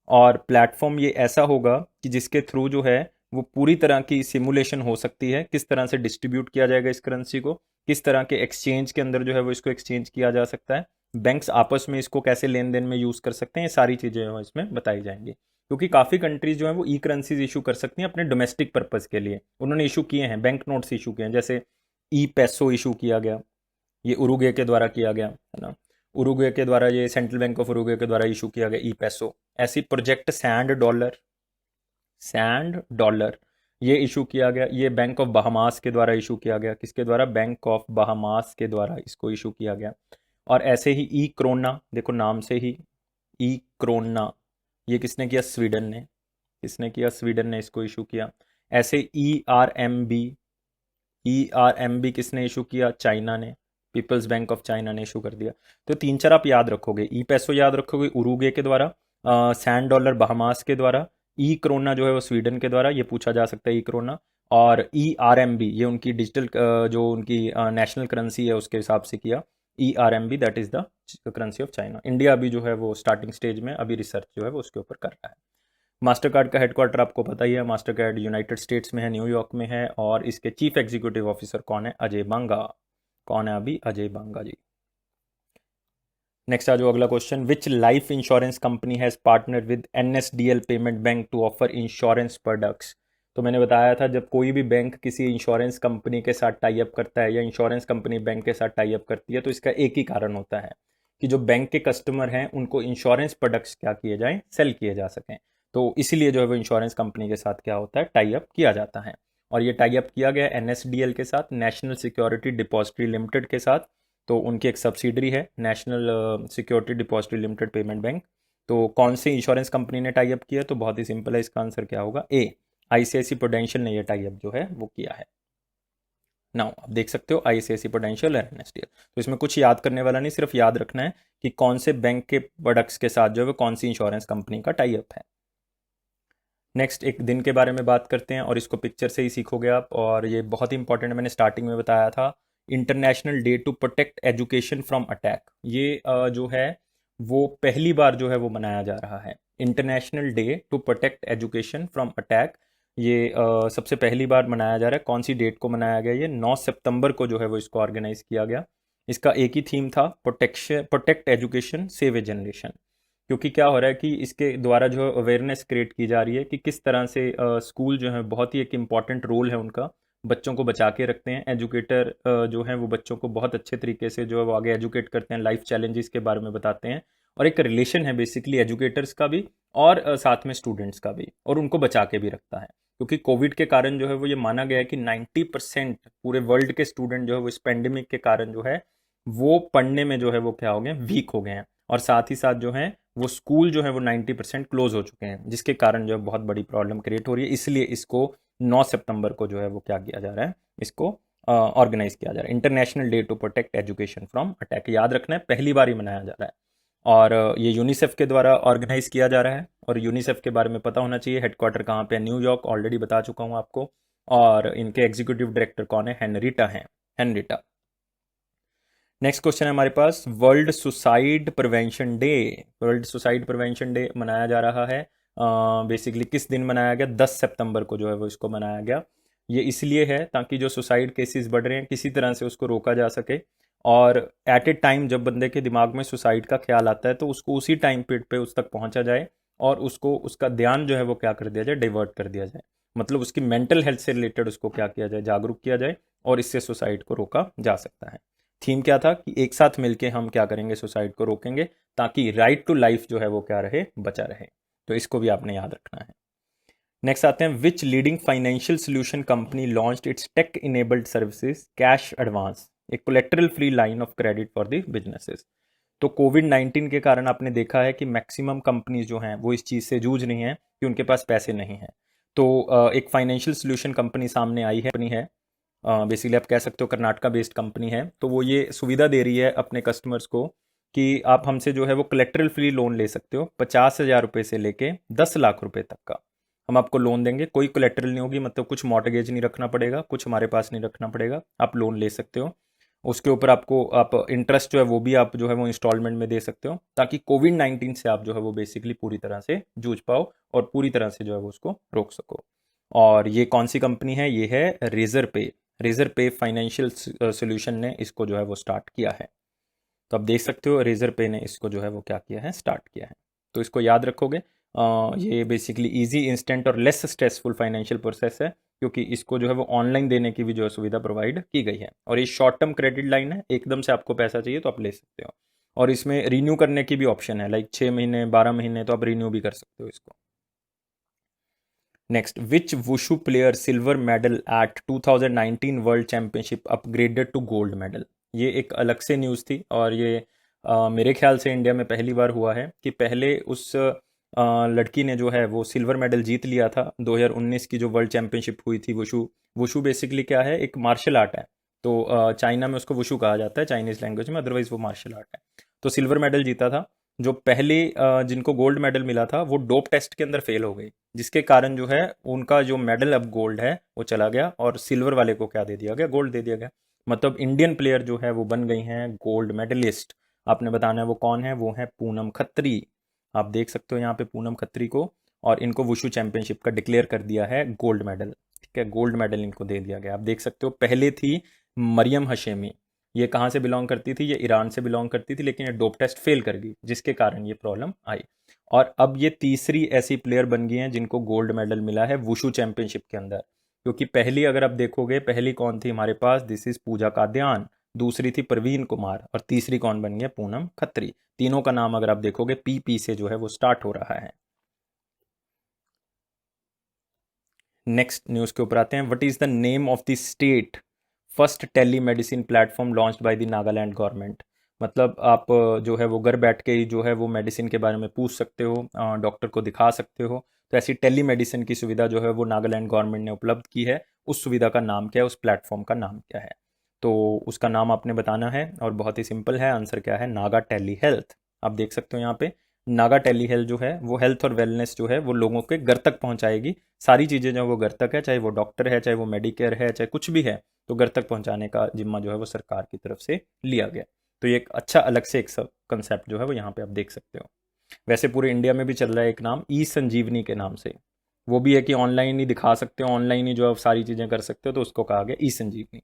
Speaker 1: और प्लेटफॉर्म ये ऐसा होगा कि जिसके थ्रू जो है वो पूरी तरह की सिमुलेशन हो सकती है, किस तरह से डिस्ट्रीब्यूट किया जाएगा इस करेंसी को, किस तरह के एक्सचेंज के अंदर जो है वो इसको एक्सचेंज किया जा सकता है, बैंक्स आपस में इसको कैसे लेन देन में यूज़ कर सकते हैं, ये सारी चीज़ें जो है इसमें बताई जाएंगी। क्योंकि काफ़ी कंट्रीज जो है वो ई करेंसीज इशू कर सकती हैं अपने डोमेस्टिक पर्पज़ के लिए। उन्होंने इशू किए हैं, बैंक नोट्स इशू किए हैं, जैसे ई पैसो इशू किया गया, ये उरुग्वे के द्वारा किया गया है ना। उरुग्वे के द्वारा, ये सेंट्रल बैंक ऑफ उरुग्वे के द्वारा इशू किया गया ई पैसो। ऐसी project sand dollar, sand dollar ये इशू किया गया, ये बैंक ऑफ बहामास के द्वारा इशू किया गया। किसके द्वारा, बैंक ऑफ बहामास के द्वारा इसको इशू किया गया। और ऐसे ही ई क्रोना, देखो नाम से ही ई क्रोना, ये किसने किया, स्वीडन ने। किसने किया, स्वीडन ने इसको इशू किया। ऐसे E R M B, E R M B किसने इशू किया, चाइना ने, पीपल्स बैंक ऑफ चाइना ने इशू कर दिया। तो तीन चार आप याद रखोगे, ई पैसो याद रखोगे उरुग्वे के द्वारा, सैंड डॉलर बहामास के द्वारा, ई क्रोना जो है वो स्वीडन के द्वारा, ये पूछा जा सकता है ई क्रोना। और ई आर एम बी ये उनकी डिजिटल जो उनकी नेशनल करेंसी है उसके हिसाब से किया। E R M B that is the currency of China. India अभी जो है वो स्टार्टिंग स्टेज में अभी रिसर्च जो है वो उसके ऊपर कर रहा है। मास्टर कार्ड का हेडक्वार्टर आपको पता ही है, मास्टर कार्ड यूनाइटेड स्टेट्स में है, न्यूयॉर्क में है। और इसके चीफ एग्जीक्यूटिव ऑफिसर कौन है, अजय बांगा। कौन है अभी, अजय बांगा जी। नेक्स्ट आ जाओ अगला question, which life insurance company has partner with NSDL payment bank to offer insurance products. तो मैंने बताया था जब कोई भी बैंक किसी इंश्योरेंस कंपनी के साथ टाई अप करता है या इंश्योरेंस कंपनी बैंक के साथ टाई अप करती है तो इसका एक ही कारण होता है कि जो बैंक के कस्टमर हैं उनको इंश्योरेंस प्रोडक्ट्स क्या किए जाएं, सेल किए जा सकें। तो इसीलिए जो है वो इंश्योरेंस कंपनी के साथ क्या होता है, टाई अप किया जाता है। और ये टाई अप किया गया एनएसडीएल के साथ, नेशनल सिक्योरिटी डिपॉजिटरी लिमिटेड के साथ। तो उनकी एक सब्सिडरी है national security depository limited payment bank. तो कौन सी इंश्योरेंस कंपनी ने टाई अप किया, तो बहुत ही सिंपल है, इसका आंसर क्या होगा, ए, आईसीआईसी प्रूडेंशियल ने ये टाई अप जो है वो किया है। नाउ आप देख सकते हो आईसीआईसी प्रूडेंशियल और एनएसडीएल। तो इसमें कुछ याद करने वाला नहीं, सिर्फ याद रखना है कि कौन से बैंक के प्रोडक्ट्स के साथ जो है वो कौन सी इंश्योरेंस कंपनी का टाई अप है। नेक्स्ट एक दिन के बारे में बात करते हैं और इसको पिक्चर से ही सीखोगे आप, और ये बहुत ही इंपॉर्टेंट, मैंने स्टार्टिंग में बताया था, international day to protect education from attack. ये जो है वो पहली बार जो है वो मनाया जा रहा है, international day to protect education from attack. ये सबसे पहली बार मनाया जा रहा है। कौन सी डेट को मनाया गया, ये 9 सितंबर को जो है वो इसको ऑर्गेनाइज किया गया। इसका एक ही थीम था, प्रोटेक्शन, प्रोटेक्ट एजुकेशन सेव ए जनरेशन। क्योंकि क्या हो रहा है कि इसके द्वारा जो है अवेयरनेस क्रिएट की जा रही है कि किस तरह से स्कूल जो है बहुत ही एक इम्पॉर्टेंट रोल है उनका, बच्चों को बचा के रखते हैं। एजुकेटर जो हैं वो बच्चों को बहुत अच्छे तरीके से जो है वो आगे एजुकेट करते हैं, लाइफ चैलेंजेस के बारे में बताते हैं। और एक रिलेशन है बेसिकली एजुकेटर्स का भी और साथ में स्टूडेंट्स का भी, और उनको बचा के भी रखता है। क्योंकि कोविड के कारण जो है वो ये माना गया है कि 90% पूरे वर्ल्ड के स्टूडेंट जो है वो इस पेंडेमिक के कारण जो है वो पढ़ने में जो है वो क्या हो गए, वीक हो गए हैं। और साथ ही साथ जो है वो स्कूल जो है वो 90% क्लोज हो चुके हैं, जिसके कारण जो है बहुत बड़ी प्रॉब्लम क्रिएट हो रही है। इसलिए इसको 9 सितंबर को जो है वो क्या किया जा रहा है, इसको ऑर्गेनाइज किया जा रहा है, international day to protect education from attack. याद रखना है पहली बार ही मनाया जा रहा है। और ये यूनिसेफ के द्वारा ऑर्गेनाइज किया जा रहा है। और यूनिसेफ के बारे में पता होना चाहिए, हेडक्वार्टर कहाँ पे है, न्यूयॉर्क, ऑलरेडी बता चुका हूँ आपको। और इनके एग्जीक्यूटिव डायरेक्टर कौन है, हेनरीटा हैं, हेनरीटा। नेक्स्ट क्वेश्चन है हमारे पास, world suicide prevention day. World suicide prevention day मनाया जा रहा है बेसिकली किस दिन मनाया गया? 10 सितंबर को जो है वो इसको मनाया गया। ये इसलिए है ताकि जो सुसाइड केसेस बढ़ रहे हैं किसी तरह से उसको रोका जा सके, और एट ए टाइम जब बंदे के दिमाग में सुसाइड का ख्याल आता है तो उसको उसी टाइम पीरियड पे उस तक पहुंचा जाए और उसको उसका ध्यान जो है वो क्या कर दिया जाए, डाइवर्ट कर दिया जाए। मतलब उसकी मेंटल हेल्थ से रिलेटेड उसको क्या किया जाए, जागरूक किया जाए, और इससे सुसाइड को रोका जा सकता है। थीम क्या था कि एक साथ मिलके हम क्या करेंगे, सुसाइड को रोकेंगे, ताकि राइट टू लाइफ जो है वो क्या रहे, बचा रहे। तो इसको भी आपने याद रखना है। नेक्स्ट आते हैं, which leading financial solution company launched its tech enabled services cash advance, एक collateral free line of credit for the businesses. तो कोविड-19 के कारण आपने देखा है कि मैक्सिमम कंपनीज जो हैं वो इस चीज़ से जूझ रही हैं कि उनके पास पैसे नहीं हैं। तो एक फाइनेंशियल सोल्यूशन कंपनी सामने आई है, बेसिकली आप कह सकते हो कर्नाटका बेस्ड कंपनी है। तो वो ये सुविधा दे रही है अपने कस्टमर्स को कि आप हमसे जो है वो कोलेटरल फ्री लोन ले सकते हो, 50,000 रुपये से लेके 10 लाख रुपए तक का हम आपको लोन देंगे। कोई कोलेटरल नहीं होगी, मतलब कुछ मॉर्टगेज नहीं रखना पड़ेगा, कुछ हमारे पास नहीं रखना पड़ेगा, आप लोन ले सकते हो। उसके ऊपर आपको आप इंटरेस्ट जो है वो भी आप जो है वो इंस्टॉलमेंट में दे सकते हो, ताकि कोविड-19 से आप जो है वो बेसिकली पूरी तरह से जूझ पाओ और पूरी तरह से जो है वो उसको रोक सको। और ये कौन सी कंपनी है? ये है रेजर पे। रेजर पे फाइनेंशियल सोल्यूशन ने इसको जो है वो स्टार्ट किया है। तो आप देख सकते हो रेजर पे ने इसको जो है वो क्या किया है, स्टार्ट किया है। तो इसको याद रखोगे। ये बेसिकली इजी, इंस्टेंट और लेस स्ट्रेसफुल फाइनेंशियल प्रोसेस है, क्योंकि इसको जो है वो ऑनलाइन देने की भी जो है सुविधा प्रोवाइड की गई है। और ये शॉर्ट टर्म क्रेडिट लाइन है, एकदम से आपको पैसा चाहिए तो आप ले सकते हो। और इसमें रीन्यू करने की भी ऑप्शन है, लाइक 6 महीने 12 महीने, तो आप रीन्यू भी कर सकते हो इसको। Next, which wushu player silver medal at 2019 world championship upgraded to gold medal. ये एक अलग से न्यूज़ थी, और ये मेरे ख्याल से इंडिया में पहली बार हुआ है कि पहले उस लड़की ने जो है वो सिल्वर मेडल जीत लिया था। 2019 की जो वर्ल्ड चैंपियनशिप हुई थी वुशु। वुशु बेसिकली क्या है, एक मार्शल आर्ट है। तो चाइना में उसको वुशु कहा जाता है, चाइनीज़ लैंग्वेज में, अदरवाइज वो मार्शल आर्ट है। तो सिल्वर मेडल जीता था। जो पहले जिनको गोल्ड मेडल मिला था वो डोप टेस्ट के अंदर फेल हो गई, जिसके कारण जो है उनका जो मेडल अब गोल्ड है वो चला गया, और सिल्वर वाले को क्या दे दिया गया, गोल्ड दे दिया गया। मतलब इंडियन प्लेयर जो है वो बन गई हैं गोल्ड मेडलिस्ट। आपने बताना है वो कौन है, वो है पूनम खत्री। आप देख सकते हो यहाँ पे पूनम खत्री को, और इनको वुशु चैंपियनशिप का डिक्लेयर कर दिया है गोल्ड मेडल। ठीक है, गोल्ड मेडल इनको दे दिया गया। आप देख सकते हो पहले थी मरियम हशेमी। ये कहाँ से बिलोंग करती थी? ये ईरान से बिलोंग करती थी, लेकिन ये डोप टेस्ट फेल कर गई, जिसके कारण ये प्रॉब्लम आई। और अब ये तीसरी ऐसी प्लेयर बन गई हैं जिनको गोल्ड मेडल मिला है वुशु चैंपियनशिप के अंदर। क्योंकि पहली अगर आप देखोगे, पहली कौन थी हमारे पास, दिस इज पूजा काद्यान, दूसरी थी प्रवीण कुमार, और तीसरी कौन बन गया, पूनम खत्री। तीनों का नाम अगर आप देखोगे पी से जो है वो स्टार्ट हो रहा है। नेक्स्ट न्यूज़ के ऊपर आते हैं, what is the name of the state first telemedicine platform launched by the Nagaland government. मतलब आप जो है वो घर बैठ के ही जो है वो मेडिसिन के बारे में पूछ सकते हो, डॉक्टर को दिखा सकते हो। तो ऐसी टेली मेडिसिन की सुविधा जो है वो नागालैंड गवर्नमेंट ने उपलब्ध की है। उस सुविधा का नाम क्या है, उस प्लेटफॉर्म का नाम क्या है? तो उसका नाम आपने बताना है, और बहुत ही सिंपल है, आंसर क्या है, नागा टेली हेल्थ। आप देख सकते हो यहाँ पे नागा टेली हेल्थ जो है वो हेल्थ और वेलनेस जो है वो लोगों के घर तक पहुँचाएगी। सारी चीज़ें जो है वो घर तक है, चाहे वो डॉक्टर है, चाहे वो मेडिकेयर है, चाहे कुछ भी है, तो घर तक पहुंचाने का जिम्मा जो है वो सरकार की तरफ से लिया गया। तो ये एक अच्छा अलग से एक कंसेप्ट जो है वो यहाँ पे आप देख सकते हो। वैसे पूरे इंडिया में भी चल रहा है एक नाम, ई संजीवनी के नाम से। वो भी है कि ऑनलाइन ही दिखा सकते हो, ऑनलाइन ही जो है सारी चीज़ें कर सकते हो, तो उसको कहा गया ई संजीवनी।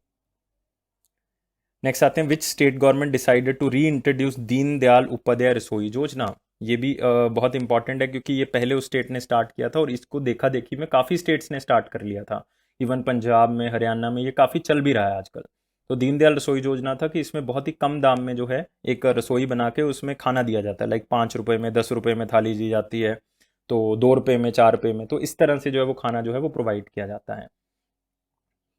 Speaker 1: नेक्स्ट आते हैं, which state government decided to reintroduce Deen Dayal Upadhyay रसोई योजना। ये भी बहुत इंपॉर्टेंट है, क्योंकि ये पहले उस स्टेट ने स्टार्ट किया था, और इसको देखा देखी में काफ़ी स्टेट्स ने स्टार्ट कर लिया था। इवन पंजाब में, हरियाणा में ये काफ़ी चल भी रहा है आजकल। तो दीनदयाल रसोई योजना था कि इसमें बहुत ही कम दाम में जो है एक रसोई बना के उसमें खाना दिया जाता है, लाइक 5 रुपये में, 10 रुपये में थाली दी जाती है, तो 2 रुपये में, 4 रुपये में, तो इस तरह से जो है वो खाना जो है वो प्रोवाइड किया जाता है।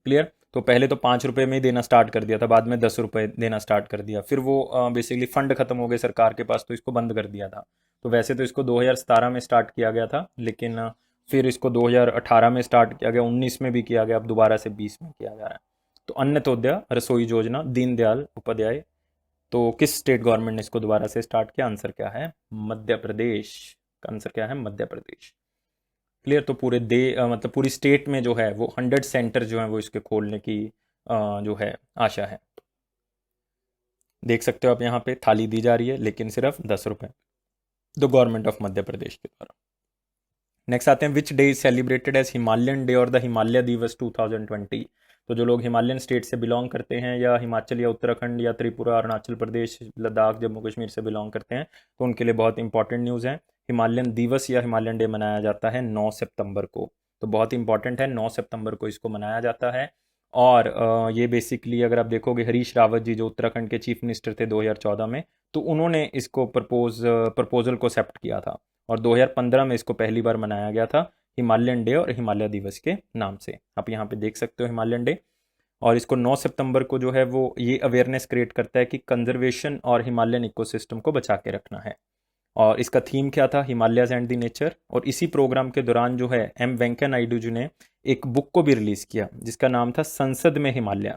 Speaker 1: क्लियर? तो पहले तो 5 रुपये में ही देना स्टार्ट कर दिया था, बाद में 10 रुपये देना स्टार्ट कर दिया, फिर वो बेसिकली फंड खत्म हो गए सरकार के पास, तो इसको बंद कर दिया था। तो वैसे तो इसको 2017 में स्टार्ट किया गया था, लेकिन फिर इसको 2018 में स्टार्ट किया गया, 19 में भी किया गया, अब दोबारा से 20 में किया जा रहा है। तो अन्नतोदय रसोई योजना दीनदयाल उपाध्याय, तो किस स्टेट गवर्नमेंट ने इसको दोबारा से स्टार्ट किया? आंसर क्या है, मध्य प्रदेश का। आंसर क्या है, मध्य प्रदेश। क्लियर? तो पूरे मतलब पूरी स्टेट में जो है वो 100 सेंटर जो है वो इसके खोलने की जो है आशा है। देख सकते हो आप यहाँ पे थाली दी जा रही है, लेकिन सिर्फ 10 रुपये, the government of Madhya Pradesh के द्वारा। नेक्स्ट आते हैं, which day is celebrated as Himalayan day और द हिमालय दिवस 2020। तो जो लोग हिमालयन स्टेट से बिलोंग करते हैं, या हिमाचल या उत्तराखंड या त्रिपुरा, अरुणाचल प्रदेश, लद्दाख, जम्मू कश्मीर से बिलोंग करते हैं, तो उनके लिए बहुत इंपॉर्टेंट न्यूज़ है। हिमालयन दिवस या हिमालयन डे मनाया जाता है 9 सितंबर को, तो बहुत इंपॉर्टेंट है, 9 सितंबर को इसको मनाया जाता है। और ये बेसिकली अगर आप देखोगे, हरीश रावत जी जो उत्तराखंड के चीफ मिनिस्टर थे 2014 में, तो उन्होंने इसको प्रपोजल को एक्सेप्ट किया था, और 2015 में इसको पहली बार मनाया गया था हिमालयन डे और हिमालय दिवस के नाम से। आप यहाँ पे देख सकते हो हिमालयन डे। और इसको 9 सितंबर को जो है वो ये अवेयरनेस क्रिएट करता है कि कंजर्वेशन और हिमालयन इकोसिस्टम को बचा के रखना है। और इसका थीम क्या था, हिमालयज एंड द नेचर। और इसी प्रोग्राम के दौरान जो है एम वेंकैया नायडू जी ने एक बुक को भी रिलीज़ किया जिसका नाम था संसद में हिमालय,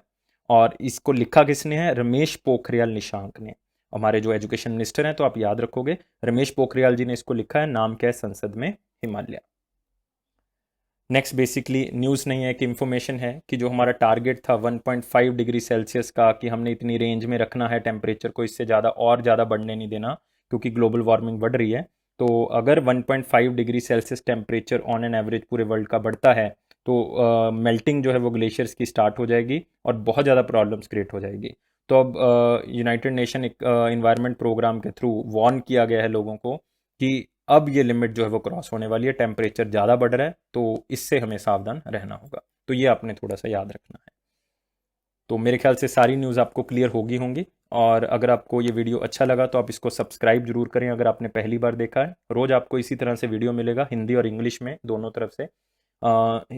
Speaker 1: और इसको लिखा किसने है, रमेश पोखरियाल निशांक ने, हमारे जो एजुकेशन मिनिस्टर हैं, तो आप याद रखोगे रमेश पोखरियाल जी ने इसको लिखा है, नाम क्या है, संसद में हिमालय। नेक्स्ट बेसिकली न्यूज़ नहीं है कि इन्फॉर्मेशन है कि जो हमारा टारगेट था 1.5 डिग्री सेल्सियस का, कि हमने इतनी रेंज में रखना है टेम्परेचर को, इससे ज़्यादा और ज़्यादा बढ़ने नहीं देना, क्योंकि ग्लोबल वार्मिंग बढ़ रही है। तो अगर 1.5 degree Celsius temperature on an average पूरे वर्ल्ड का बढ़ता है, तो मेल्टिंग जो है वो ग्लेशियर्स की स्टार्ट हो जाएगी और बहुत ज़्यादा प्रॉब्लम्स क्रिएट हो जाएगी। तो अब यूनाइटेड नेशन इन्वायरमेंट प्रोग्राम के थ्रू वार्न किया गया है लोगों को कि अब ये लिमिट जो है वो क्रॉस होने वाली है, टेम्परेचर ज़्यादा बढ़ रहा है, तो इससे हमें सावधान रहना होगा। तो ये आपने थोड़ा सा याद रखना है। तो मेरे ख्याल से सारी न्यूज़ आपको क्लियर होंगी। और अगर आपको ये वीडियो अच्छा लगा तो आप इसको सब्सक्राइब जरूर करें अगर आपने पहली बार देखा है। रोज़ आपको इसी तरह से वीडियो मिलेगा, हिंदी और इंग्लिश में, दोनों तरफ से।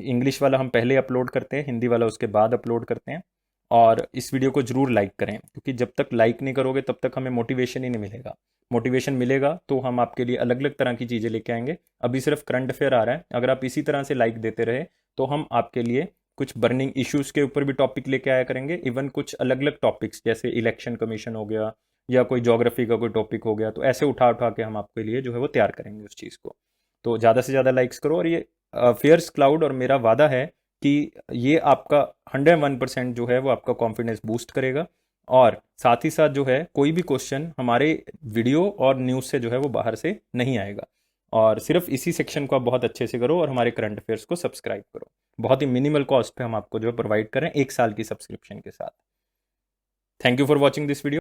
Speaker 1: इंग्लिश वाला हम पहले अपलोड करते हैं, हिंदी वाला उसके बाद अपलोड करते हैं। और इस वीडियो को ज़रूर लाइक करें, क्योंकि जब तक लाइक नहीं करोगे तब तक हमें मोटिवेशन ही नहीं मिलेगा। मोटिवेशन मिलेगा तो हम आपके लिए अलग अलग तरह की चीज़ें लेके आएंगे। अभी सिर्फ करंट अफेयर आ रहा है, अगर आप इसी तरह से लाइक देते रहे तो हम आपके लिए कुछ बर्निंग इश्यूज़ के ऊपर भी टॉपिक लेके आया करेंगे। इवन कुछ अलग अलग टॉपिक्स जैसे इलेक्शन कमीशन हो गया, या कोई ज्योग्राफी का कोई टॉपिक हो गया, तो ऐसे उठा उठा के हम आपके लिए जो है वो तैयार करेंगे उस चीज़ को। तो ज़्यादा से ज़्यादा लाइक्स करो। और ये फेयर्स क्लाउड और मेरा वादा है कि ये आपका 101% जो है वो आपका कॉन्फिडेंस बूस्ट करेगा। और साथ ही साथ जो है कोई भी क्वेश्चन हमारे वीडियो और न्यूज़ से जो है वो बाहर से नहीं आएगा। और सिर्फ इसी सेक्शन को आप बहुत अच्छे से करो और हमारे करंट अफेयर्स को सब्सक्राइब करो। बहुत ही मिनिमल कॉस्ट पे हम आपको जो है प्रोवाइड करें 1 साल की सब्सक्रिप्शन के साथ। Thank you for watching this video.